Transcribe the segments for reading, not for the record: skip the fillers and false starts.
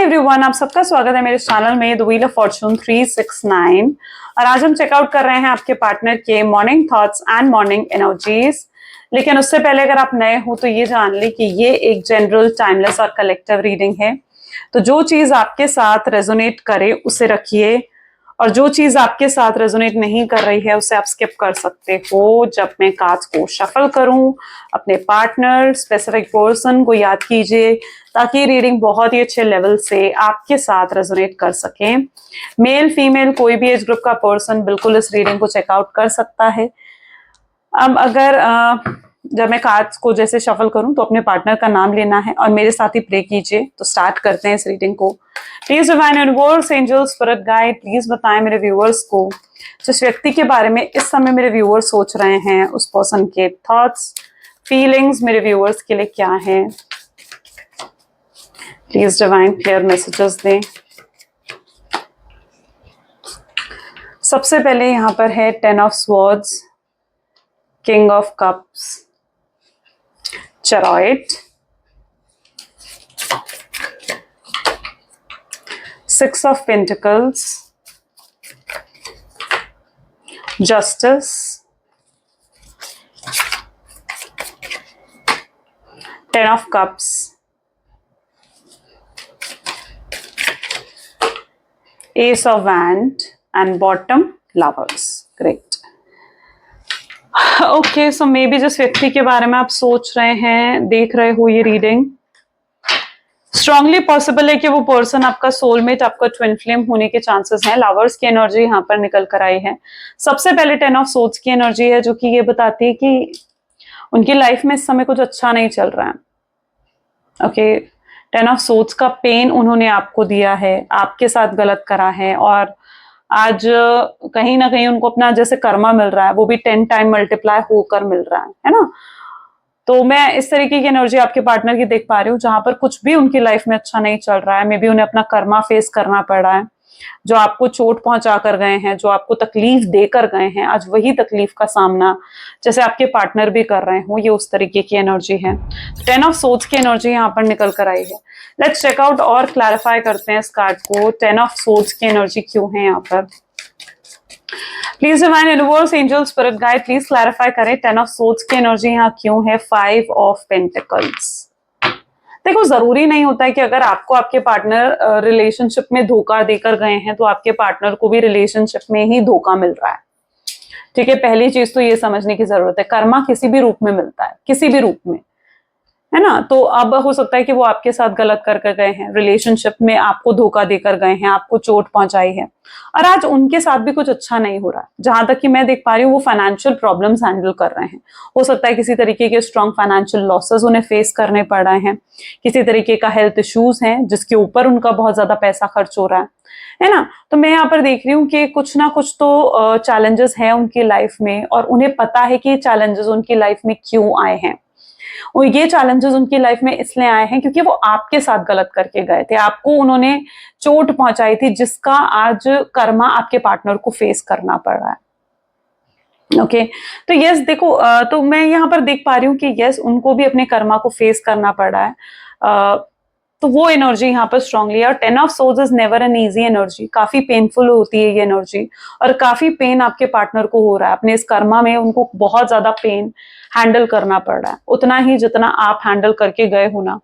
Everyone, आप सबका स्वागत है मेरे चैनल में द व्हील ऑफ फॉर्चून 369। और आज हम चेकआउट कर रहे हैं आपके पार्टनर के morning thoughts and morning energies. लेकिन उससे पहले अगर आप नए हो तो ये जान ले कि ये एक जनरल, टाइमलेस और कलेक्टिव रीडिंग है। तो जो चीज आपके साथ रेजोनेट करे उसे रखिए, और जो चीज आपके साथ रेजोनेट नहीं कर रही है उसे आप स्किप कर सकते हो। जब मैं कार्ड्स को शफल करूं, अपने पार्टनर, स्पेसिफिक पर्सन को याद कीजिए ताकि रीडिंग बहुत ही अच्छे लेवल से आपके साथ रेजोनेट कर सके। मेल फीमेल कोई भी एज ग्रुप का पर्सन बिल्कुल इस रीडिंग को चेकआउट कर सकता है। अब अगर जब मैं कार्ड्स को जैसे शफल करूं तो अपने पार्टनर का नाम लेना है और मेरे साथ ही प्रे कीजिए। तो स्टार्ट करते हैं इस रीडिंग को। Please divine universe, angel, spirit guide, please बताएं मेरे व्यूअर्स को जिस व्यक्ति के बारे में इस समय मेरे व्यूअर्स सोच रहे हैं, उस पर्सन के थॉट्स, फीलिंग्स मेरे व्यूअर्स के लिए क्या है। प्लीज डिवाइन क्लियर मैसेजेस दें। सबसे पहले यहां पर है 10 of swords, king of cups, chariot, 6 of pentacles, justice, 10 of cups, ace of wand and bottom lovers. Great. Okay, so maybe जिस व्यक्ति के बारे में आप सोच रहे हैं, देख रहे हो ये रीडिंग, स्ट्रांगली पॉसिबल है कि वो पर्सन आपका सोलमेट, आपका ट्विन फ्लेम होने के चांसेस हैं। लवर्स की एनर्जी यहाँ पर निकल कर आई है। सबसे पहले 10 ऑफ सोर्ड्स की एनर्जी है जो कि ये बताती है कि उनकी लाइफ में इस समय कुछ अच्छा नहीं चल रहा है। ओके, 10 ऑफ सोर्ड्स का पेन उन्होंने आपको दिया है, आपके साथ गलत करा है, और आज कहीं ना कहीं उनको अपना जैसे कर्मा मिल रहा है वो भी 10 टाइम मल्टीप्लाई होकर मिल रहा है ना। तो मैं इस तरीके की एनर्जी आपके पार्टनर की देख पा रही हूँ जहां पर कुछ भी उनकी लाइफ में अच्छा नहीं चल रहा है। मे बी उन्हें अपना कर्मा फेस करना पड़ रहा है। जो आपको चोट पहुंचा कर गए हैं, जो आपको तकलीफ देकर गए हैं, आज वही तकलीफ का सामना जैसे आपके पार्टनर भी कर रहे हो, ये उस तरीके की एनर्जी है। 10 ऑफ सोर्ड्स की एनर्जी यहाँ पर निकल कर आई है। लेट्स चेकआउट और क्लैरिफाई करते हैं इस कार्ड को। 10 ऑफ सोर्ड्स की एनर्जी क्यों है यहाँ पर। Please divine universe, angel, spirit guide, please clarify करें 10 ऑफ सोर्ड्स की एनर्जी यहाँ क्यों है। 5 ऑफ पेंटिकल्स। देखो, जरूरी नहीं होता है कि अगर आपको आपके पार्टनर रिलेशनशिप में धोखा देकर गए हैं तो आपके पार्टनर को भी रिलेशनशिप में ही धोखा मिल रहा है। ठीक है, पहली चीज तो ये समझने की जरूरत है, कर्मा किसी भी रूप में मिलता है, किसी भी रूप में, है ना। तो अब हो सकता है कि वो आपके साथ गलत करके गए हैं, रिलेशनशिप में आपको धोखा देकर गए हैं, आपको चोट पहुंचाई है, और आज उनके साथ भी कुछ अच्छा नहीं हो रहा है। जहां तक कि मैं देख पा रही हूँ वो फाइनेंशियल प्रॉब्लम्स हैंडल कर रहे हैं। हो सकता है किसी तरीके के स्ट्रॉन्ग फाइनेंशियल लॉसेस उन्हें फेस करने पड़ रहे हैं, किसी तरीके का हेल्थ इश्यूज है जिसके ऊपर उनका बहुत ज्यादा पैसा खर्च हो रहा है ना। तो मैं यहाँ पर देख रही हूँ कि कुछ ना कुछ तो चैलेंजेस हैं उनकी लाइफ में, और उन्हें पता है कि ये चैलेंजेस उनकी लाइफ में क्यों आए हैं। और ये चैलेंजेस उनकी लाइफ में इसलिए आए हैं क्योंकि वो आपके साथ गलत करके गए थे, आपको उन्होंने चोट पहुंचाई थी जिसका आज कर्मा आपके पार्टनर को फेस करना पड़ रहा है। ओके, तो यस देखो, तो मैं यहाँ पर देख पा रही हूँ कि यस उनको भी अपने कर्मा को फेस करना पड़ रहा है। तो वो एनर्जी यहाँ पर स्ट्रांगली है। और 10 of swords is never an easy energy, काफी पेनफुल होती है ये एनर्जी, और काफी पेन आपके पार्टनर को हो रहा है। अपने इस कर्मा में उनको बहुत ज्यादा पेन हैंडल करना पड़ रहा है, उतना ही जितना आप हैंडल करके गए हो ना।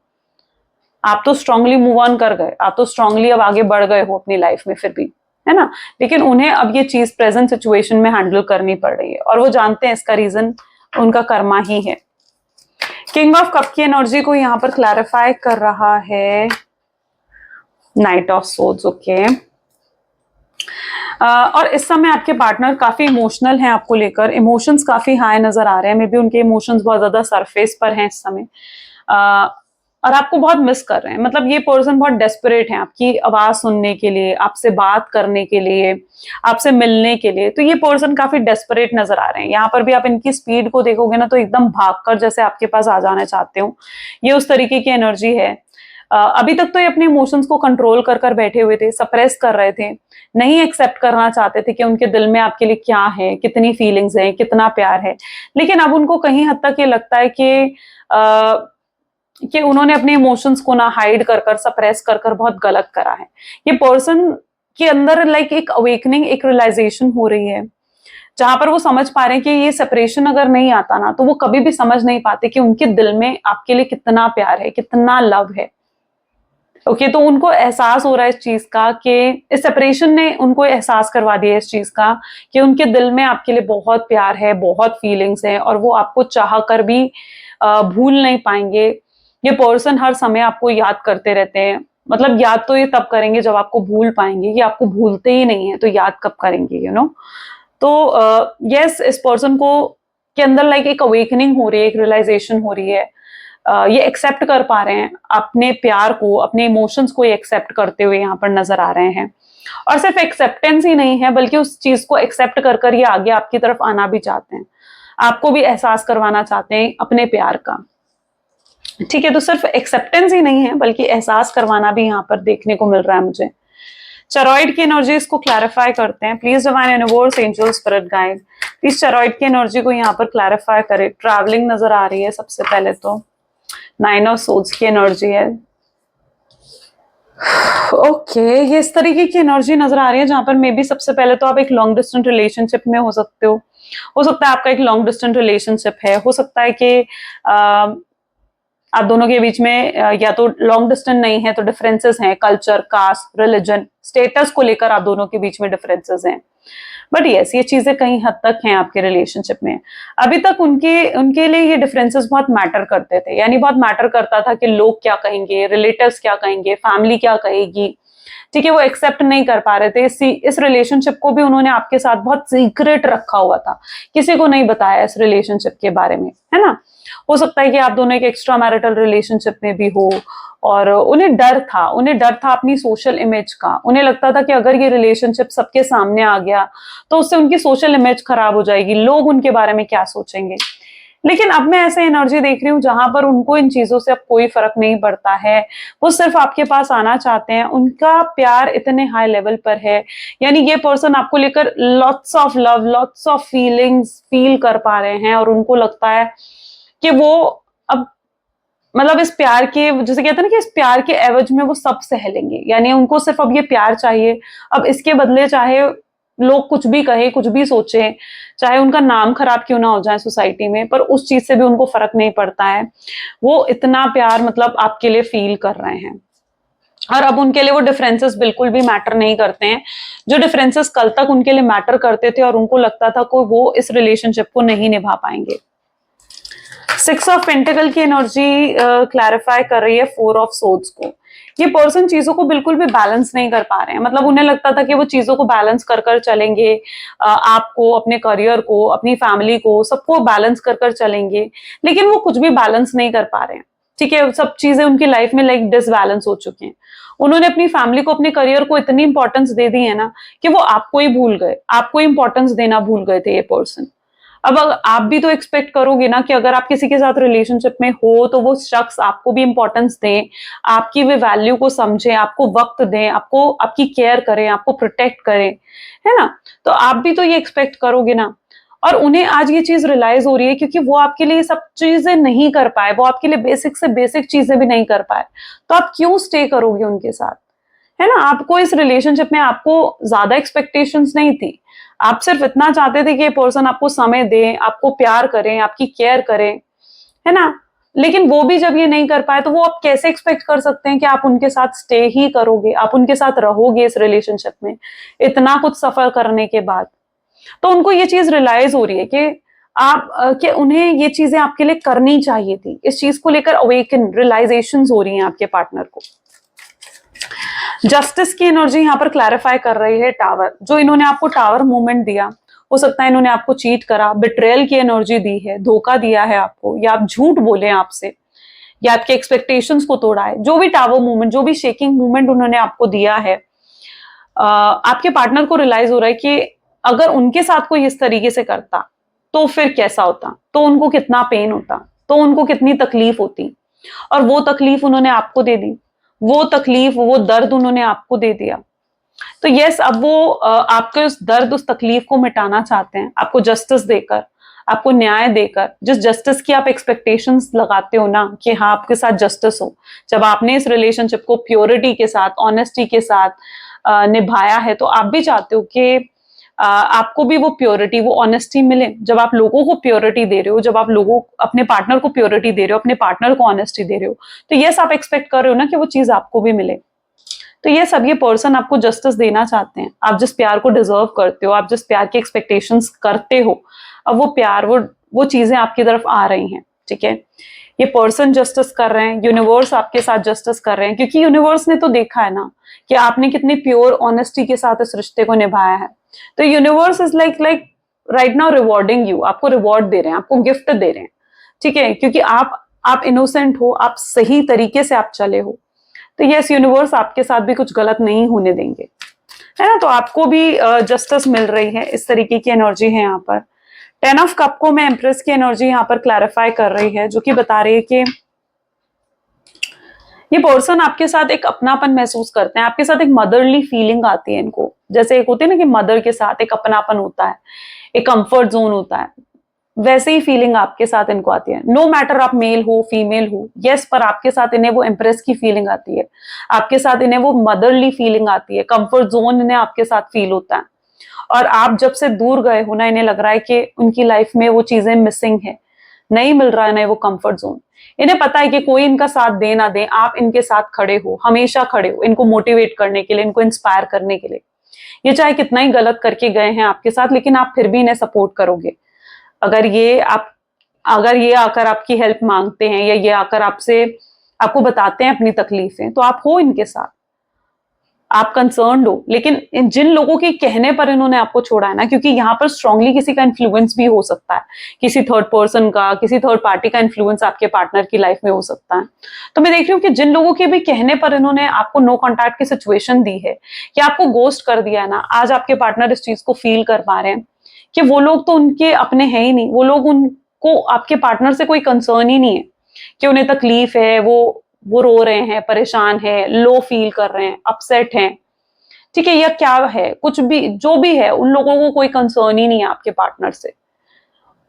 आप तो स्ट्रांगली मूव ऑन कर गए, आप तो स्ट्रांगली अब आगे बढ़ गए हो अपनी लाइफ में फिर भी, है ना। लेकिन उन्हें अब ये चीज प्रेजेंट सिचुएशन में हैंडल करनी पड़ रही है, और वो जानते हैं इसका रीजन उनका कर्मा ही है। किंग ऑफ कप की एनर्जी को यहाँ पर क्लैरिफाई कर रहा है नाइट ऑफ सोर्ड्स। ओके, और इस समय आपके पार्टनर काफी इमोशनल हैं आपको लेकर, इमोशंस काफी हाई नजर आ रहे हैं। मे बी उनके इमोशंस बहुत ज्यादा सरफेस पर हैं इस समय, और आपको बहुत मिस कर रहे हैं। मतलब ये पर्सन बहुत डेस्परेट है आपकी आवाज सुनने के लिए, आपसे बात करने के लिए, आपसे मिलने के लिए। तो ये पर्सन काफी डेस्परेट नजर आ रहे हैं। यहाँ पर भी आप इनकी स्पीड को देखोगे ना तो एकदम भागकर जैसे आपके पास आ जाना चाहते हो, ये उस तरीके की एनर्जी है। अभी तक तो ये अपने इमोशंस को कंट्रोल कर बैठे हुए थे, सप्रेस कर रहे थे, नहीं एक्सेप्ट करना चाहते थे कि उनके दिल में आपके लिए क्या है, कितनी फीलिंग्स है, कितना प्यार है। लेकिन अब उनको कहीं हद तक ये लगता है कि कि उन्होंने अपने इमोशंस को ना हाइड कर कर सप्रेस कर कर बहुत गलत करा है। ये पर्सन के अंदर लाइक एक अवेकनिंग, एक रियलाइजेशन हो रही है, जहां पर वो समझ पा रहे हैं कि ये सेपरेशन अगर नहीं आता ना, तो वो कभी भी समझ नहीं पाते कि उनके दिल में आपके लिए कितना प्यार है, कितना लव है। ओके, तो उनको एहसास हो रहा है इस चीज का कि इस सेपरेशन ने उनको एहसास करवा दिया इस चीज का कि उनके दिल में आपके लिए बहुत प्यार है, बहुत फीलिंग्स है, और वो आपको चाह कर भी भूल नहीं पाएंगे। ये पर्सन हर समय आपको याद करते रहते हैं। मतलब याद तो ये तब करेंगे जब आपको भूल पाएंगे, ये आपको भूलते ही नहीं है तो याद कब करेंगे, यू नो। तो यस, इस पर्सन को के अंदर लाइक एक अवेकनिंग हो रही है, एक रियलाइजेशन हो रही है। ये एक्सेप्ट कर पा रहे हैं अपने प्यार को, अपने इमोशंस को ये एक्सेप्ट करते हुए यहाँ पर नजर आ रहे हैं। और सिर्फ एक्सेप्टेंस ही नहीं है, बल्कि उस चीज को एक्सेप्ट कर कर ये आगे आपकी तरफ आना भी चाहते हैं, आपको भी एहसास करवाना चाहते हैं अपने प्यार का। ठीक है, तो सिर्फ एक्सेप्टेंस ही नहीं है बल्कि एहसास करवाना भी यहाँ पर देखने को मिल रहा है मुझे। चरॉइड की एनर्जीज को क्लैरिफाई करते हैं। Please divine universe, angel, spirit guide, please chariot की एनर्जी को यहाँ पर क्लैरिफाई करे। ट्रैवलिंग नजर आ रही है सबसे पहले तो, 9 ऑफ सोर्ड्स की एनर्जी है। ओके, ये इस तरीके की एनर्जी नजर आ रही है जहां पर मे बी सबसे पहले तो आप एक लॉन्ग डिस्टेंस रिलेशनशिप में हो सकते हो सकता है आपका एक लॉन्ग डिस्टेंस रिलेशनशिप है, हो सकता है कि आप दोनों के बीच में या तो लॉन्ग डिस्टेंस नहीं है तो डिफरेंसेस हैं, कल्चर, कास्ट, रिलीजन, स्टेटस को लेकर आप दोनों के बीच में डिफरेंसेस हैं। बट यस, ये चीजें कहीं हद तक हैं आपके रिलेशनशिप में। अभी तक उनके लिए ये डिफरेंसेस बहुत मैटर करते थे, यानी बहुत मैटर करता था कि लोग क्या कहेंगे, रिलेटिव्स क्या कहेंगे, फैमिली क्या कहेगी। ठीक है, वो एक्सेप्ट नहीं कर पा रहे थे। इस रिलेशनशिप को भी उन्होंने आपके साथ बहुत सीक्रेट रखा हुआ था, किसी को नहीं बताया इस रिलेशनशिप के बारे में, है ना। हो सकता है कि आप दोनों एक एक्स्ट्रा मैरिटल रिलेशनशिप में भी हो, और उन्हें डर था अपनी सोशल इमेज का। उन्हें लगता था कि अगर ये रिलेशनशिप सबके सामने आ गया तो उससे उनकी सोशल इमेज खराब हो जाएगी, लोग उनके बारे में क्या सोचेंगे। लेकिन अब मैं ऐसे एनर्जी देख रही हूँ जहां पर उनको इन चीजों से अब कोई फर्क नहीं पड़ता है। वो सिर्फ आपके पास आना चाहते हैं, उनका प्यार इतने हाई लेवल पर है, यानी ये पर्सन आपको लेकर lots of love, lots of feelings feel कर पा रहे हैं, और उनको लगता है कि वो अब मतलब इस प्यार के, जैसे कहते हैं ना कि इस प्यार के एवज में वो सब सह लेंगे, यानी उनको सिर्फ अब ये प्यार चाहिए। अब इसके बदले चाहे लोग कुछ भी कहे, कुछ भी सोचे, चाहे उनका नाम खराब क्यों ना हो जाए सोसाइटी में, पर उस चीज से भी उनको फर्क नहीं पड़ता है। वो इतना प्यार मतलब आपके लिए फील कर रहे हैं, और अब उनके लिए वो डिफरेंसेस बिल्कुल भी मैटर नहीं करते हैं। जो डिफरेंसेस कल तक उनके लिए मैटर करते थे और उनको लगता था कि वो इस रिलेशनशिप को नहीं निभा पाएंगे। 6 ऑफ पेंटिकल की एनर्जी क्लैरिफाई कर रही है 4 ऑफ सोर्ड्स को। ये पर्सन चीजों को बिल्कुल भी बैलेंस नहीं कर पा रहे हैं। मतलब उन्हें लगता था कि वो चीजों को बैलेंस कर कर चलेंगे, आपको, अपने करियर को, अपनी फैमिली को, सबको बैलेंस कर कर चलेंगे, लेकिन वो कुछ भी बैलेंस नहीं कर पा रहे हैं। ठीक है, सब चीजें उनकी लाइफ में लाइक डिसबैलेंस हो चुकी हैं। उन्होंने अपनी फैमिली को, अपने करियर को इतनी इंपॉर्टेंस दे दी है ना कि वो आपको ही भूल गए, आपको इंपॉर्टेंस देना भूल गए थे ये पर्सन। अब आप भी तो एक्सपेक्ट करोगे ना कि अगर आप किसी के साथ रिलेशनशिप में हो तो वो शख्स आपको भी इंपॉर्टेंस दे, आपकी भी वैल्यू को समझे, आपको वक्त दें, आपको, आपकी केयर करें, आपको प्रोटेक्ट करें, है ना। तो आप भी तो ये एक्सपेक्ट करोगे ना। और उन्हें आज ये चीज रियलाइज हो रही है क्योंकि वो आपके लिए सब चीजें नहीं कर पाए, वो आपके लिए बेसिक से बेसिक चीजें भी नहीं कर पाए, तो आप क्यों स्टे करोगे उनके साथ, है ना। आपको इस रिलेशनशिप में आपको ज्यादा एक्सपेक्टेशंस नहीं थी, आप सिर्फ इतना चाहते थे कि ये पर्सन आपको समय दे, आपको प्यार करें, आपकी केयर करें, है ना। लेकिन वो भी जब ये नहीं कर पाए तो वो आप कैसे एक्सपेक्ट कर सकते हैं कि आप उनके साथ स्टे ही करोगे, आप उनके साथ रहोगे इस रिलेशनशिप में इतना कुछ सफर करने के बाद। तो उनको ये चीज रियलाइज हो रही है कि कि उन्हें ये चीजें आपके लिए करनी चाहिए थी। इस चीज को लेकर अवेकन रियलाइजेशंस हो रही हैं आपके पार्टनर को। जस्टिस की एनर्जी यहाँ पर क्लैरिफाई कर रही है टावर। जो इन्होंने आपको टावर मूवमेंट दिया, हो सकता है इन्होंने आपको चीट करा, बिट्रेयल की एनर्जी दी है, धोखा दिया है आपको, या आप झूठ बोले आपसे, या आपके एक्सपेक्टेशंस को तोड़ा है। जो भी टावर मूवमेंट, जो भी शेकिंग मूवमेंट उन्होंने आपको दिया है, आपके पार्टनर को रियलाइज हो रहा है कि अगर उनके साथ कोई इस तरीके से करता तो फिर कैसा होता, तो उनको कितना पेन होता, तो उनको कितनी तकलीफ होती, और वो तकलीफ उन्होंने आपको दे दी, वो तकलीफ, वो दर्द उन्होंने आपको दे दिया। तो यस, अब वो आपके उस दर्द, उस तकलीफ को मिटाना चाहते हैं, आपको जस्टिस देकर, आपको न्याय देकर, जिस जस्टिस की आप एक्सपेक्टेशंस लगाते हो ना कि हाँ आपके साथ जस्टिस हो, जब आपने इस रिलेशनशिप को प्योरिटी के साथ, ऑनेस्टी के साथ निभाया है, तो आप भी चाहते हो कि आपको भी वो प्योरिटी, वो ऑनेस्टी मिले। जब आप लोगों को प्योरिटी दे रहे हो, जब आप लोगों अपने पार्टनर को प्योरिटी दे रहे हो, अपने पार्टनर को ऑनेस्टी दे रहे हो, तो यस आप एक्सपेक्ट कर रहे हो ना कि वो चीज आपको भी मिले। तो ये सब, ये पर्सन आपको जस्टिस देना चाहते हैं। आप जिस प्यार को डिजर्व करते हो, आप जिस प्यार की एक्सपेक्टेशंस करते हो, अब वो प्यार, वो चीजें आपकी तरफ आ रही हैं। ठीक है, ये पर्सन जस्टिस कर रहे हैं, यूनिवर्स आपके साथ जस्टिस कर रहे हैं, क्योंकि यूनिवर्स ने तो देखा है ना कि आपने कितनी प्योर ऑनेस्टी के साथ इस रिश्ते को निभाया है। तो universe is like right now rewarding you, आपको रिवॉर्ड दे रहे हैं, आपको गिफ्ट दे रहे हैं। ठीक है, क्योंकि आप इनोसेंट हो, आप सही तरीके से आप चले हो। तो यस, यूनिवर्स आपके साथ भी कुछ गलत नहीं होने देंगे, है ना। तो आपको भी जस्टिस मिल रही है, इस तरीके की एनर्जी है यहाँ पर। 10 ऑफ कप को मैं एम्प्रेस की एनर्जी यहाँ पर क्लैरिफाई कर रही है, जो कि बता रही है कि ये पर्सन आपके साथ एक अपनापन महसूस करते हैं, आपके साथ एक मदरली फीलिंग आती है इनको। जैसे एक होती है ना कि मदर के साथ एक अपनापन होता है, एक कंफर्ट जोन होता है, वैसे ही फीलिंग आपके साथ इनको आती है। नो मैटर आप मेल हो फीमेल हो, यस, पर आपके साथ इन्हें वो एम्प्रेस की फीलिंग आती है, आपके साथ इन्हें वो मदरली फीलिंग आती है, कंफर्ट जोन इन्हें आपके साथ फील होता है। और आप जब से दूर गए हो ना, इन्हें लग रहा है कि उनकी लाइफ में वो चीजें मिसिंग है, नहीं मिल रहा है ना वो कंफर्ट जोन। इन्हें पता है कि कोई इनका साथ दे ना दे, आप इनके साथ खड़े हो, हमेशा खड़े हो, इनको मोटिवेट करने के लिए, इनको इंस्पायर करने के लिए। ये चाहे कितना ही गलत करके गए हैं आपके साथ, लेकिन आप फिर भी इन्हें सपोर्ट करोगे। अगर ये आकर आपकी हेल्प मांगते हैं, या ये आकर आपको बताते हैं अपनी तकलीफें, तो आप हो इनके साथ, आप कंसर्न्ड हो। लेकिन जिन लोगों के कहने पर इन्होंने आपको छोड़ा है ना, क्योंकि यहाँ पर स्ट्रांगली किसी का इन्फ्लुएंस भी हो सकता है, किसी थर्ड पर्सन का, किसी थर्ड पार्टी का इन्फ्लुएंस आपके पार्टनर की लाइफ में हो सकता है। तो मैं देख रही हूँ कि जिन लोगों के भी कहने पर इन्होंने आपको नो कॉन्टैक्ट की सिचुएशन दी है, कि आपको गोस्ट कर दिया है ना, आज आपके पार्टनर इस चीज को फील कर पा रहे हैं कि वो लोग तो उनके अपने हैं ही नहीं, वो लोग, उनको आपके पार्टनर से कोई कंसर्न ही नहीं है, कि उन्हें तकलीफ है, वो रो रहे हैं, परेशान है, लो फील कर रहे हैं, अपसेट हैं। ठीक है, या क्या है, कुछ भी जो भी है, उन लोगों को कोई कंसर्न ही नहीं है आपके पार्टनर से।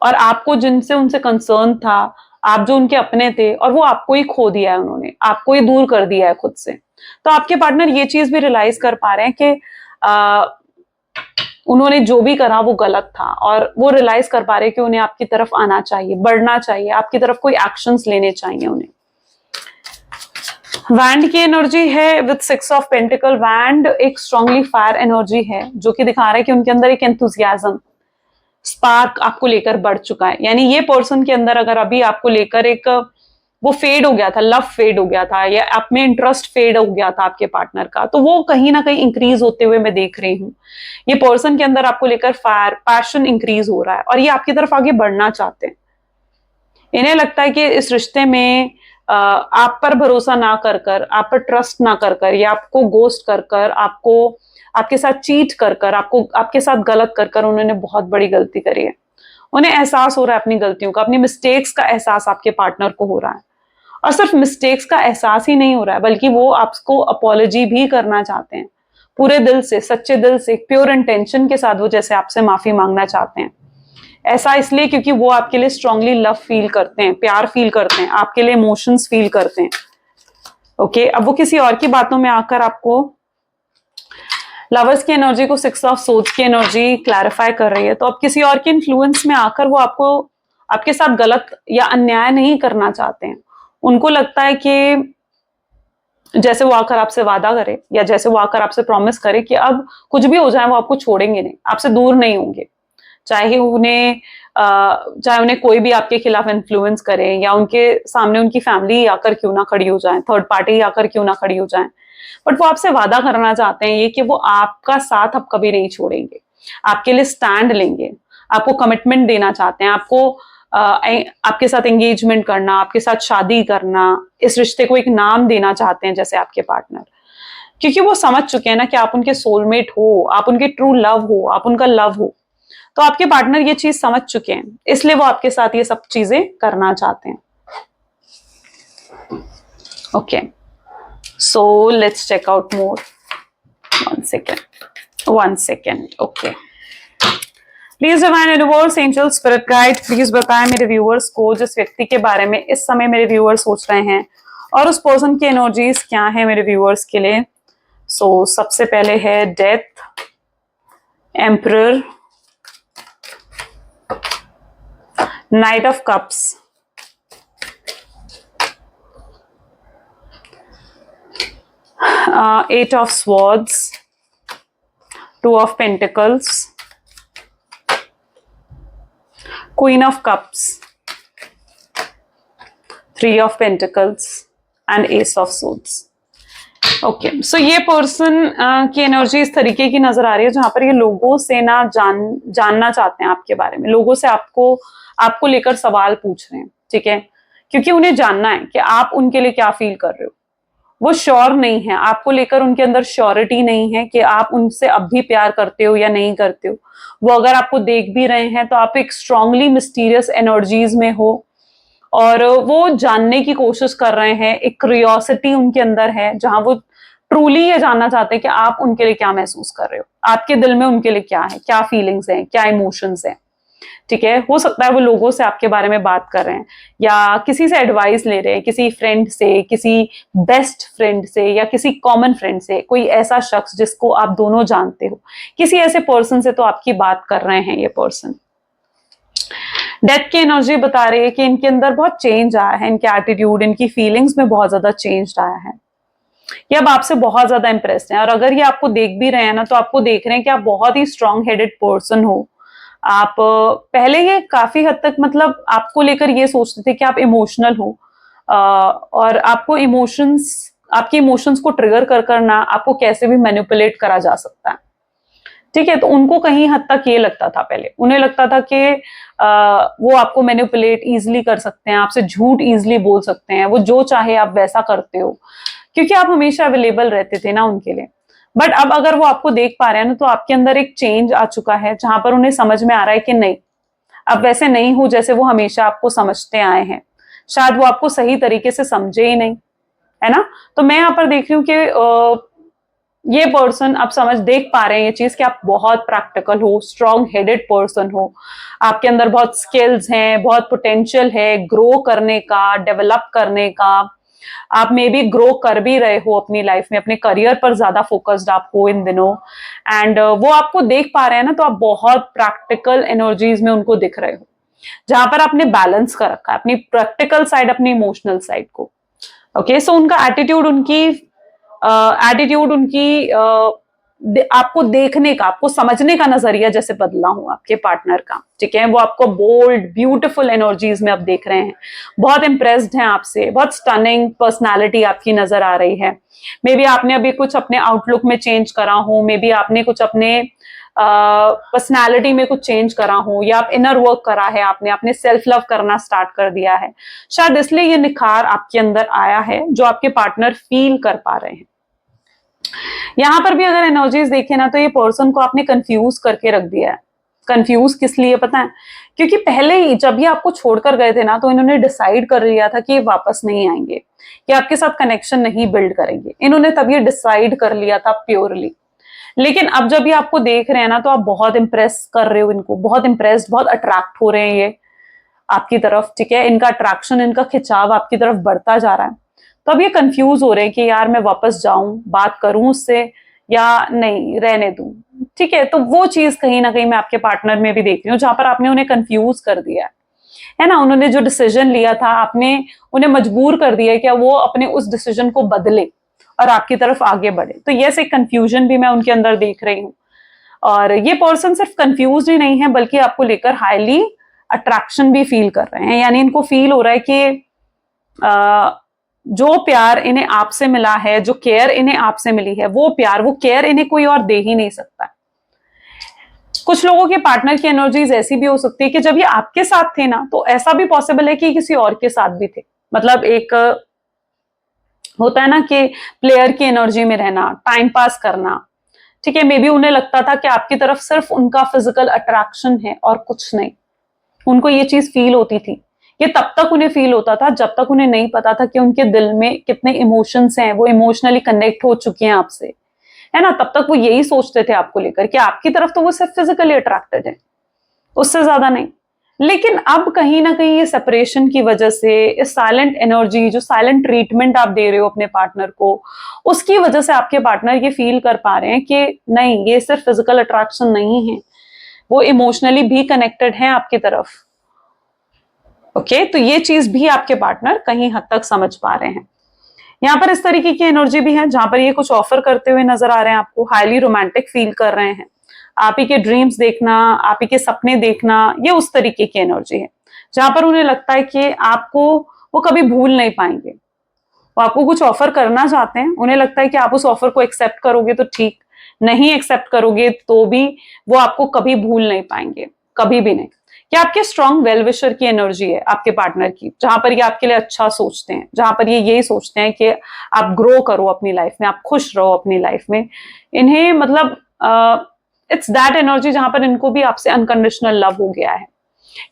और आपको जिनसे उनसे कंसर्न था, आप जो उनके अपने थे, और वो आपको ही खो दिया है, उन्होंने आपको ही दूर कर दिया है खुद से। तो आपके पार्टनर ये चीज भी रियलाइज कर पा रहे हैं कि उन्होंने जो भी करा वो गलत था, और वो रियलाइज कर पा रहे हैं कि उन्हें आपकी तरफ आना चाहिए, बढ़ना चाहिए, आपकी तरफ कोई एक्शंस लेने चाहिए उन्हें। वैंड की एनर्जी है विद 6 ऑफ पेंटिकल। वैंड एक स्ट्रांगली फायर एनर्जी है, जो कि दिखा रहा है कि उनके अंदर एक एंथुसियाज्म, स्पार्क आपको लेकर बढ़ चुका है। यानी ये पर्सन के अंदर अगर अभी आपको लेकर एक वो फेड हो गया था, लव फेड हो गया था, या आप में इंटरेस्ट फेड हो गया था आपके पार्टनर का, तो वो कहीं ना कहीं इंक्रीज होते हुए मैं देख रही हूँ। ये पर्सन के अंदर आपको लेकर फायर, पैशन इंक्रीज हो रहा है, और ये आपकी तरफ आगे बढ़ना चाहते हैं। इन्हें लगता है कि इस रिश्ते में आप पर भरोसा ना कर कर, आप पर ट्रस्ट ना कर कर, या आपको गोस्ट कर कर, आपके साथ चीट कर कर, आपके साथ गलत कर कर उन्होंने बहुत बड़ी गलती करी है। उन्हें एहसास हो रहा है अपनी गलतियों का, अपनी मिस्टेक्स का एहसास आपके पार्टनर को हो रहा है। और सिर्फ मिस्टेक्स का एहसास ही नहीं हो रहा है, बल्कि वो आपको अपॉलॉजी भी करना चाहते हैं, पूरे दिल से, सच्चे दिल से, प्योर इंटेंशन के साथ वो जैसे आपसे माफी मांगना चाहते हैं। ऐसा इसलिए क्योंकि वो आपके लिए स्ट्रांगली लव फील करते हैं, प्यार फील करते हैं, आपके लिए इमोशंस फील करते हैं। ओके, अब वो किसी और की बातों में आकर आपको, लवर्स की एनर्जी को 6 ऑफ सोर्ड्स की एनर्जी क्लैरिफाई कर रही है। तो अब किसी और के इन्फ्लुएंस में आकर वो आपके साथ गलत या अन्याय नहीं करना चाहते हैं। उनको लगता है कि जैसे वो आकर आपसे वादा करे, या जैसे वो आकर आपसे प्रॉमिस करे कि अब कुछ भी हो जाए वो आपको छोड़ेंगे नहीं, आपसे दूर नहीं होंगे। चाहे उन्हें कोई भी आपके खिलाफ इन्फ्लुएंस करे, या उनके सामने उनकी फैमिली आकर क्यों ना खड़ी हो जाए, थर्ड पार्टी आकर क्यों ना खड़ी हो जाए, बट वो आपसे वादा करना चाहते हैं ये कि वो आपका साथ अब कभी नहीं छोड़ेंगे, आपके लिए स्टैंड लेंगे, आपको कमिटमेंट देना चाहते हैं, आपके साथ एंगेजमेंट करना, आपके साथ शादी करना, इस रिश्ते को एक नाम देना चाहते हैं जैसे आपके पार्टनर। क्योंकि वो समझ चुके हैं ना कि आप उनके सोलमेट हो, आप उनके ट्रू लव हो, आप उनका लव हो। तो आपके पार्टनर ये चीज समझ चुके हैं, इसलिए वो आपके साथ ये सब चीजें करना चाहते हैं। Okay, so let's check out more. 1 second. Okay, please divine universe, angel, spirit guide, please बताएं मेरे व्यूअर्स को जिस व्यक्ति के बारे में इस समय मेरे व्यूअर्स सोच रहे हैं, और उस पर्सन की एनर्जीज क्या है मेरे व्यूअर्स के लिए। सो सबसे पहले है death, emperor, knight of cups, eight of swords, two of pentacles, queen of cups, three of pentacles and ace of swords. Okay, so ये पर्सन की एनर्जी इस तरीके की नजर आ रही है जहां पर ये लोगों से ना जानना चाहते हैं आपके बारे में, लोगों से आपको लेकर सवाल पूछ रहे हैं, ठीक है, क्योंकि उन्हें जानना है कि आप उनके लिए क्या फील कर रहे हो। वो श्योर नहीं है आपको लेकर, उनके अंदर श्योरिटी नहीं है कि आप उनसे अब भी प्यार करते हो या नहीं करते हो। वो अगर आपको देख भी रहे हैं तो आप एक स्ट्रांगली मिस्टीरियस एनर्जीज में हो, और वो जानने की कोशिश कर रहे हैं, एक क्यूरियोसिटी उनके अंदर है जहां वो ट्रूली ये जानना चाहते हैं कि आप उनके लिए क्या महसूस कर रहे हो, आपके दिल में उनके लिए क्या है, क्या फीलिंग्स हैं, क्या इमोशंस हैं, ठीक है। हो सकता है वो लोगों से आपके बारे में बात कर रहे हैं, या किसी से एडवाइस ले रहे हैं, किसी फ्रेंड से, किसी बेस्ट फ्रेंड से, या किसी कॉमन फ्रेंड से, कोई ऐसा शख्स जिसको आप दोनों जानते हो, किसी ऐसे पर्सन से तो आपकी बात कर रहे हैं ये पर्सन। डेथ की एनर्जी बता रही है कि इनके अंदर बहुत चेंज आया है, इनके एटीट्यूड, इनकी फीलिंग्स में बहुत ज्यादा चेंज आया है। ये अब आपसे बहुत ज्यादा इंप्रेस्ड हैं, और अगर ये आपको देख भी रहे हैं ना तो आपको देख रहे हैं कि आप बहुत ही स्ट्रांग हेडेड पर्सन हो। आप पहले ये काफी हद तक मतलब आपको लेकर ये सोचते थे कि आप इमोशनल हो, और आपके इमोशंस को ट्रिगर कर करना आपको कैसे भी मैनिपुलेट करा जा सकता है, ठीक है। तो उनको कहीं हद तक ये लगता था, पहले उन्हें लगता था कि वो आपको मैनिपुलेट इजिली कर सकते हैं, आपसे झूठ इजिली बोल सकते हैं, वो जो चाहे आप वैसा करते हो, क्योंकि आप हमेशा अवेलेबल रहते थे ना उनके लिए। बट अब अगर वो आपको देख पा रहे हैं ना तो आपके अंदर एक चेंज आ चुका है जहां पर उन्हें समझ में आ रहा है कि नहीं, अब वैसे नहीं हूं जैसे वो हमेशा आपको समझते आए हैं, शायद वो आपको सही तरीके से समझे ही नहीं, है ना। तो मैं यहाँ पर देख रही हूँ कि ये पर्सन आप देख पा रहे हैं ये चीज कि आप बहुत प्रैक्टिकल हो, स्ट्रांग हेडेड पर्सन हो, आपके अंदर बहुत स्किल्स हैं, बहुत पोटेंशियल है ग्रो करने का, डेवलप करने का। आप मे बी ग्रो कर भी रहे हो अपनी लाइफ में, अपने करियर पर ज्यादा फोकस्ड आप हो इन दिनों, एंड वो आपको देख पा रहे हैं ना तो आप बहुत प्रैक्टिकल एनर्जीज में उनको दिख रहे हो, जहां पर आपने बैलेंस कर रखा है अपनी प्रैक्टिकल साइड, अपनी इमोशनल साइड को। ओके, सो उनका एटीट्यूड उनकी आपको देखने का, आपको समझने का नजरिया जैसे बदला हो आपके पार्टनर का, ठीक है। वो आपको बोल्ड ब्यूटीफुल एनर्जीज में अब देख रहे हैं, बहुत इंप्रेस्ड हैं आपसे, बहुत स्टनिंग पर्सनालिटी आपकी नजर आ रही है। मे बी आपने अभी कुछ अपने आउटलुक में चेंज करा हो, मे बी आपने कुछ अपने पर्सनालिटी में कुछ चेंज करा हो, या आप इनर वर्क करा है, आपने सेल्फ लव करना स्टार्ट कर दिया है, शायद इसलिए ये निखार आपके अंदर आया है जो आपके पार्टनर फील कर पा रहे हैं। यहां पर भी अगर एनर्जीज देखें ना तो ये पर्सन को आपने कंफ्यूज करके रख दिया है। कंफ्यूज किस लिए पता है? क्योंकि पहले ही जब ये आपको छोड़कर गए थे ना तो इन्होंने डिसाइड कर लिया था कि ये वापस नहीं आएंगे, कि आपके साथ कनेक्शन नहीं बिल्ड करेंगे, इन्होंने तब ये डिसाइड कर लिया था प्योरली। लेकिन अब जब ये आपको देख रहे हैं ना तो आप बहुत इंप्रेस कर रहे हो इनको, बहुत इंप्रेस्ड, बहुत अट्रैक्ट हो रहे हैं ये आपकी तरफ, ठीक है। इनका अट्रैक्शन, इनका खिंचाव आपकी तरफ बढ़ता जा रहा है। तो अब ये कंफ्यूज हो रहे हैं कि यार मैं वापस जाऊं, बात करूं उससे, या नहीं रहने दूं, ठीक है। तो वो चीज कहीं ना कहीं मैं आपके पार्टनर में भी देख रही हूँ जहां पर आपने उन्हें कंफ्यूज कर दिया है ना। उन्होंने जो डिसीजन लिया था आपने उन्हें मजबूर कर दिया है कि वो अपने उस डिसीजन को बदले और आपकी तरफ आगे बढ़े। तो ये एक कंफ्यूजन भी मैं उनके अंदर देख रही हूँ, और ये पर्सन सिर्फ कंफ्यूज ही नहीं है बल्कि आपको लेकर हाईली अट्रैक्शन भी फील कर रहे हैं। यानी इनको फील हो रहा है कि जो प्यार इन्हें आपसे मिला है, जो केयर इन्हें आपसे मिली है, वो प्यार, वो केयर इन्हें कोई और दे ही नहीं सकता। कुछ लोगों के पार्टनर की एनर्जीज ऐसी भी हो सकती है कि जब ये आपके साथ थे ना तो ऐसा भी पॉसिबल है कि किसी और के साथ भी थे। मतलब एक होता है ना कि प्लेयर की एनर्जी में रहना, टाइम पास करना, ठीक है। मे बी उन्हें लगता था कि आपकी तरफ सिर्फ उनका फिजिकल अट्रैक्शन है और कुछ नहीं। उनको ये चीज फील होती थी, ये तब तक उन्हें फील होता था जब तक उन्हें नहीं पता था कि उनके दिल में कितने इमोशंस हैं, वो इमोशनली कनेक्ट हो चुके हैं आपसे, है ना। तब तक वो यही सोचते थे आपको लेकर कि आपकी तरफ तो वो सिर्फ फिजिकली अट्रैक्टेड है, उससे ज्यादा नहीं। लेकिन अब कहीं ना कहीं ये सेपरेशन की वजह से, इस साइलेंट एनर्जी, जो साइलेंट ट्रीटमेंट आप दे रहे हो अपने पार्टनर को, उसकी वजह से आपके पार्टनर ये फील कर पा रहे हैं कि नहीं, ये सिर्फ फिजिकल अट्रैक्शन नहीं है, वो इमोशनली भी कनेक्टेड है आपकी तरफ। ओके, तो ये चीज भी आपके पार्टनर कहीं हद तक समझ पा रहे हैं। यहाँ पर इस तरीके की एनर्जी भी है जहां पर ये कुछ ऑफर करते हुए नजर आ रहे हैं आपको, हाईली रोमांटिक फील कर रहे हैं, आप ही के ड्रीम्स देखना, आप ही के सपने देखना, ये उस तरीके की एनर्जी है जहां पर उन्हें लगता है कि आपको वो कभी भूल नहीं पाएंगे। वो आपको कुछ ऑफर करना चाहते हैं, उन्हें लगता है कि आप उस ऑफर को एक्सेप्ट करोगे तो ठीक, नहीं एक्सेप्ट करोगे तो भी वो आपको कभी भूल नहीं पाएंगे, कभी भी नहीं। ये आपके स्ट्रॉन्ग वेल विशर की एनर्जी है आपके पार्टनर की, जहां पर ये आपके लिए अच्छा सोचते हैं, जहां पर ये यही सोचते हैं कि आप ग्रो करो अपनी लाइफ में, आप खुश रहो अपनी लाइफ में। इन्हें मतलब इट्स दैट एनर्जी जहां पर इनको भी आपसे अनकंडीशनल लव हो गया है,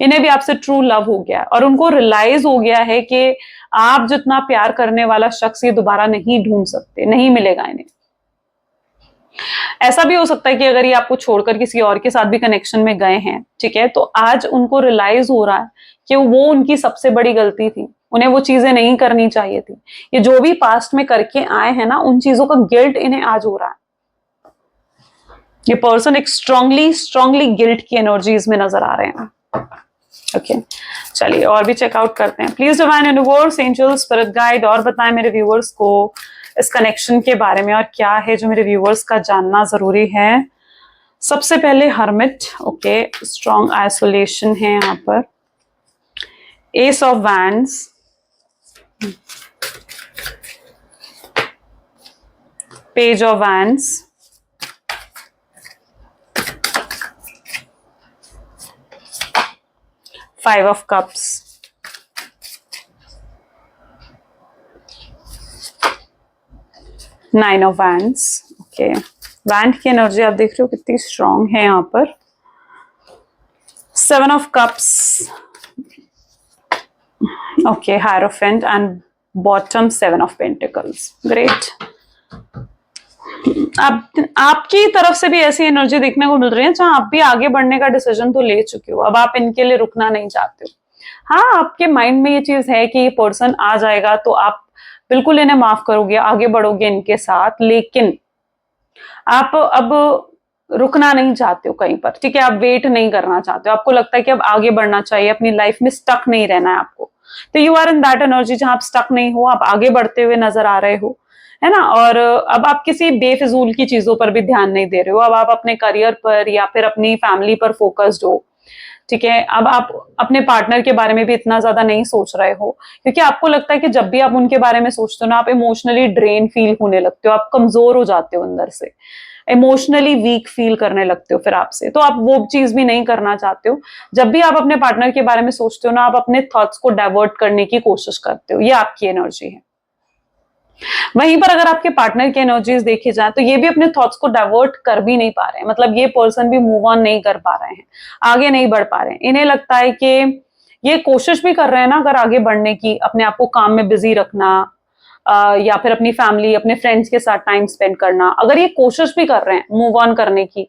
इन्हें भी आपसे ट्रू लव हो गया है, और उनको रियलाइज हो गया है कि आप जितना प्यार करने वाला शख्स ये दोबारा नहीं ढूंढ सकते, नहीं मिलेगा इन्हें। ऐसा भी हो सकता है कि अगर ये आपको छोड़कर किसी और के साथ भी कनेक्शन में गए हैं, ठीक है, तो आज उनको रियलाइज हो रहा है कि वो उनकी सबसे बड़ी गलती थी, उन्हें वो चीजें नहीं करनी चाहिए थी। ये जो भी पास्ट में करके आए हैं ना, उन चीजों का गिल्ट इन्हें आज हो रहा है। ये पर्सन एक स्ट्रांगली गिल्ट की एनर्जीज में नजर आ रहे हैं। ओके, चलिए और भी चेकआउट करते हैं। Please divine universe, angel, spirit guide, और बताएं मेरे व्यूअर्स को इस कनेक्शन के बारे में, और क्या है जो मेरे व्यूअर्स का जानना जरूरी है। सबसे पहले हर्मिट, ओके, स्ट्रॉन्ग आइसोलेशन है यहाँ पर, S of wands, page of wands, five of cups, nine of wands. Okay, wand की एनर्जी आप देख रहे हो कितनी स्ट्रांग है यहाँ पर, seven of cups, okay, hierophant, and bottom seven of pentacles. Great. अब आपकी तरफ से भी ऐसी एनर्जी देखने को मिल रही है जहां आप भी आगे बढ़ने का डिसीजन तो ले चुके हो, अब आप इनके लिए रुकना नहीं चाहते हो। हाँ, आपके माइंड में ये चीज है कि ये पर्सन आ जाएगा तो आप बिल्कुल इन्हें माफ करोगे, आगे बढ़ोगे इनके साथ, लेकिन आप अब रुकना नहीं चाहते हो कहीं पर, ठीक है, आप वेट नहीं करना चाहते हो, आपको लगता है कि अब आगे बढ़ना चाहिए, अपनी लाइफ में स्टक नहीं रहना है आपको। तो you are in that energy जहां आप स्टक नहीं हो, आप आगे बढ़ते हुए नजर आ रहे हो, है ना। और अब आप किसी बेफिजूल की चीजों पर भी ध्यान नहीं दे रहे हो, अब आप अपने करियर पर या फिर अपनी फैमिली पर फोकस्ड हो, ठीक है। अब आप अपने पार्टनर के बारे में भी इतना ज्यादा नहीं सोच रहे हो, क्योंकि आपको लगता है कि जब भी आप उनके बारे में सोचते हो ना, आप इमोशनली ड्रेन फील होने लगते हो, आप कमजोर हो जाते हो अंदर से, इमोशनली वीक फील करने लगते हो फिर आपसे, तो आप वो चीज भी नहीं करना चाहते हो। जब भी आप अपने पार्टनर के बारे में सोचते हो ना, आप अपने थॉट्स को डाइवर्ट करने की कोशिश करते हो, ये आपकी एनर्जी है। वहीं पर अगर आपके पार्टनर की एनर्जीज देखी जाए तो ये भी अपने थॉट्स को डाइवर्ट कर भी नहीं पा रहे हैं, मतलब ये पर्सन भी मूव ऑन नहीं कर पा रहे हैं, आगे नहीं बढ़ पा रहे हैं। इन्हें लगता है कि ये कोशिश भी कर रहे हैं ना अगर आगे बढ़ने की, अपने आप को काम में बिजी रखना, या फिर अपनी फैमिली, अपने फ्रेंड्स के साथ टाइम स्पेंड करना, अगर ये कोशिश भी कर रहे हैं मूव ऑन करने की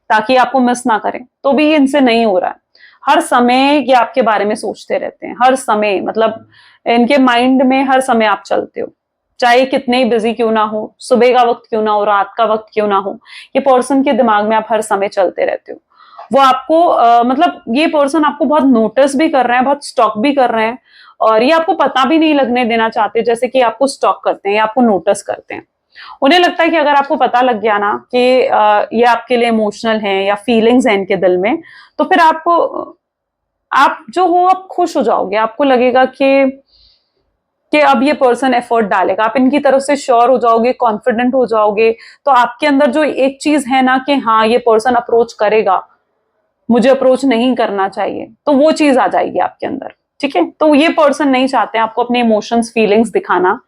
ताकि आपको मिस ना करें, तो भी इनसे नहीं हो रहा है। हर समय ये आपके बारे में सोचते रहते हैं, हर समय, मतलब इनके माइंड में हर समय आप चलते हो, चाहे कितने ही बिजी क्यों ना हो, सुबह का वक्त क्यों ना हो, रात का वक्त क्यों ना हो, ये पर्सन के दिमाग में आप हर समय चलते रहते हो। वो आपको मतलब ये पर्सन आपको बहुत नोटिस भी कर रहे हैं, बहुत स्टॉक भी कर रहे हैं, और ये आपको पता भी नहीं लगने देना चाहते, जैसे कि आपको स्टॉक करते हैं या आपको नोटिस करते हैं। उन्हें लगता है कि अगर आपको पता लग गया ना कि ये आपके लिए इमोशनल है या फीलिंग्स हैं इनके दिल में, तो फिर आप जो हो आप खुश हो जाओगे, आपको लगेगा कि अब ये पर्सन एफर्ट डालेगा, आप इनकी तरफ से श्योर हो जाओगे, कॉन्फिडेंट हो जाओगे। तो आपके अंदर जो एक चीज है ना कि हाँ ये पर्सन अप्रोच करेगा, मुझे अप्रोच नहीं करना चाहिए, तो वो चीज आ जाएगी आपके अंदर, ठीक है। तो ये पर्सन नहीं चाहते आपको अपने इमोशंस, फीलिंग्स दिखाना,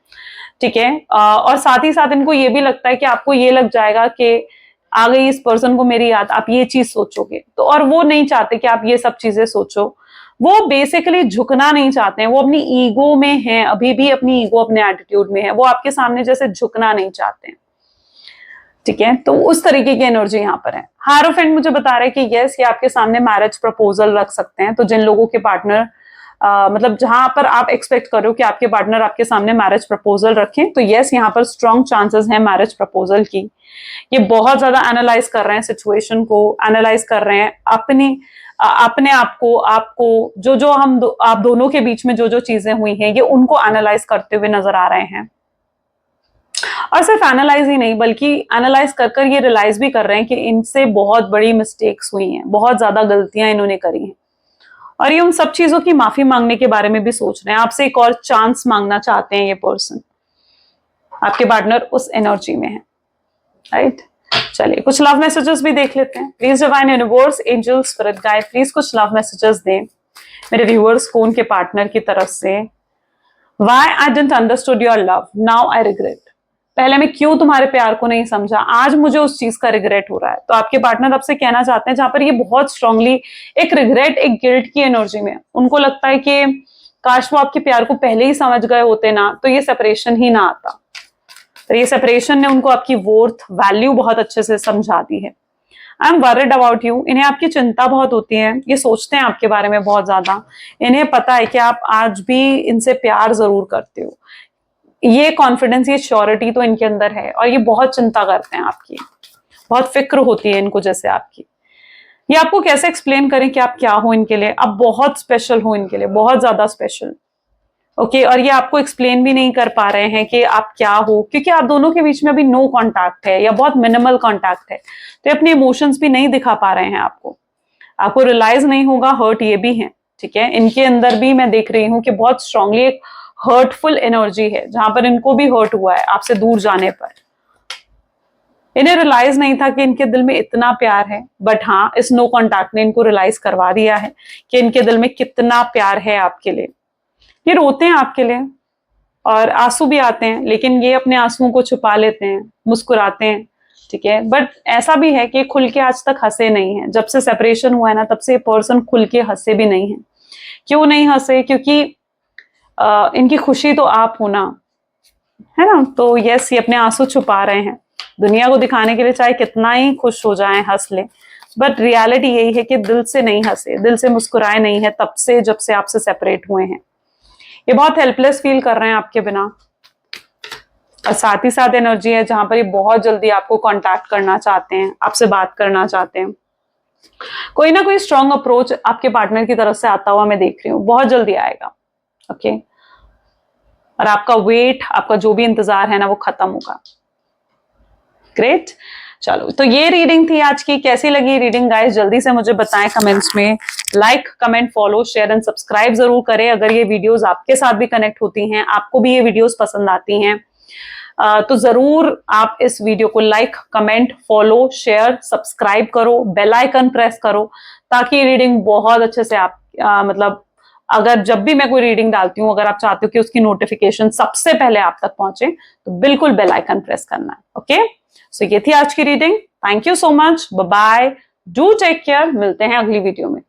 ठीक है। और साथ ही साथ इनको ये भी लगता है कि आपको ये लग जाएगा कि आ गई इस पर्सन को मेरी याद, आप ये चीज सोचोगे, तो और वो नहीं चाहते कि आप ये सब चीजें सोचो। वो बेसिकली झुकना नहीं चाहते हैं, वो अपनी ईगो में है, अभी भी अपनी ईगो, अपने एटीट्यूड में है, वो आपके सामने जैसे झुकना नहीं चाहते हैं, ठीक है, तो उस तरीके की एनर्जी यहाँ पर है। हायरोफेंट मुझे बता रहे हैं कि यस, ये आपके सामने मैरिज प्रपोजल रख सकते हैं। तो जिन लोगों के पार्टनर मतलब जहां पर आप एक्सपेक्ट कर रहे हो कि आपके पार्टनर आपके सामने मैरिज प्रपोजल रखें, तो यस, यहाँ पर स्ट्रॉन्ग चांसेस हैं मैरिज प्रपोजल की। ये बहुत ज्यादा एनालाइज कर रहे हैं सिचुएशन को, एनालाइज कर रहे हैं अपने आपको जो जो आप दोनों के बीच में जो जो चीजें हुई हैं, ये उनको एनालाइज करते हुए नजर आ रहे हैं। और सिर्फ एनालाइज ही नहीं, बल्कि एनालाइज कर ये रियलाइज भी कर रहे हैं कि इनसे बहुत बड़ी मिस्टेक्स हुई हैं, बहुत ज्यादा गलतियां इन्होंने करी हैं, और ये उन सब चीजों की माफी मांगने के बारे में भी सोच रहे हैं। आपसे एक और चांस मांगना चाहते हैं ये पर्सन, आपके पार्टनर उस एनर्जी में है, राइट। चलिए कुछ लव मैसेजेस भी देख लेते हैं। Please divine universe, angel, spirit guide, please कुछ लव मैसेजेस दें मेरे व्यूअर्स को उनके पार्टनर की तरफ से। Why I didn't understood your love, now I regret। पहले मैं क्यों तुम्हारे प्यार को नहीं समझा, आज मुझे उस चीज का रिग्रेट हो रहा है। तो आपके पार्टनर आपसे कहना चाहते हैं, जहां पर ये बहुत स्ट्रांगली एक रिग्रेट, एक गिल्ट की एनर्जी में, उनको लगता है कि काश वो आपके प्यार को पहले ही समझ गए होते ना, तो ये सेपरेशन ही ना आता। तो ये सेपरेशन ने उनको आपकी वर्थ, वैल्यू बहुत अच्छे से समझा दी है। I am worried about you, इन्हें आपकी चिंता बहुत होती है, ये सोचते हैं आपके बारे में बहुत ज्यादा। इन्हें पता है कि आप आज भी इनसे प्यार जरूर करते हो, ये कॉन्फिडेंस, ये श्योरिटी तो इनके अंदर है, और ये बहुत चिंता करते हैं आपकी, बहुत फिक्र होती है इनको जैसे आपकी। ये आपको कैसे एक्सप्लेन करें कि आप क्या हो इनके लिए, आप बहुत स्पेशल हो इनके लिए, बहुत ज्यादा स्पेशल। ओके, और ये आपको एक्सप्लेन भी नहीं कर पा रहे हैं कि आप क्या हो, क्योंकि आप दोनों के बीच में अभी नो कांटेक्ट है या बहुत मिनिमल कांटेक्ट है, तो अपने इमोशंस भी नहीं दिखा पा रहे हैं आपको रियलाइज नहीं होगा। हर्ट ये भी है, ठीक है, इनके अंदर भी मैं देख रही हूँ कि बहुत स्ट्रांगली एक हर्टफुल एनर्जी है, जहां पर इनको भी हर्ट हुआ है आपसे दूर जाने पर। इन्हें रियलाइज नहीं था कि इनके दिल में इतना प्यार है, बट हाँ, इस नो कांटेक्ट ने इनको रियलाइज करवा दिया है कि इनके दिल में कितना प्यार है आपके लिए। ये रोते हैं आपके लिए और आंसू भी आते हैं, लेकिन ये अपने आंसुओं को छुपा लेते हैं, मुस्कुराते हैं, ठीक है। बट ऐसा भी है कि खुल के आज तक हंसे नहीं है। जब से सेपरेशन हुआ है ना, तब से ये पर्सन खुल के हंसे भी नहीं है। क्यों नहीं हंसे? क्योंकि इनकी खुशी तो आप हो ना, है ना। तो यस, ये अपने आंसू छुपा रहे हैं दुनिया को दिखाने के लिए, चाहे कितना ही खुश हो जाएं, हंस ले, बट रियलिटी यही है कि दिल से नहीं हंसे, दिल से मुस्कुराए नहीं है तब से, जब से आपसे सेपरेट हुए हैं। ये बहुत हेल्पलेस फील कर रहे हैं आपके बिना, और साथ ही साथ एनर्जी है जहां पर ये बहुत जल्दी आपको कांटेक्ट करना चाहते हैं, आपसे बात करना चाहते हैं। कोई ना कोई स्ट्रांग अप्रोच आपके पार्टनर की तरफ से आता हुआ मैं देख रही हूँ, बहुत जल्दी आएगा। ओके, और आपका वेट, आपका जो भी इंतजार है ना, वो खत्म होगा। ग्रेट। चलो, तो ये रीडिंग थी आज की। कैसी लगी रीडिंग गाइस, जल्दी से मुझे बताएं कमेंट्स में। Like, comment, follow, share and subscribe जरूर करें अगर ये वीडियोस आपके साथ भी कनेक्ट होती हैं, आपको भी ये वीडियोस पसंद आती हैं। तो जरूर आप इस वीडियो को like, comment, follow, share, subscribe करो, बेल आइकन प्रेस करो, ताकि रीडिंग बहुत अच्छे से आप मतलब अगर जब भी मैं कोई रीडिंग डालती हूँ, अगर आप चाहते हो कि उसकी नोटिफिकेशन सबसे पहले आप तक पहुंचे, तो बिल्कुल बेल आइकन प्रेस करना है। ओके, सो ये थी आज की reading. Thank you so much, bye bye, do take care, मिलते हैं अगली वीडियो में।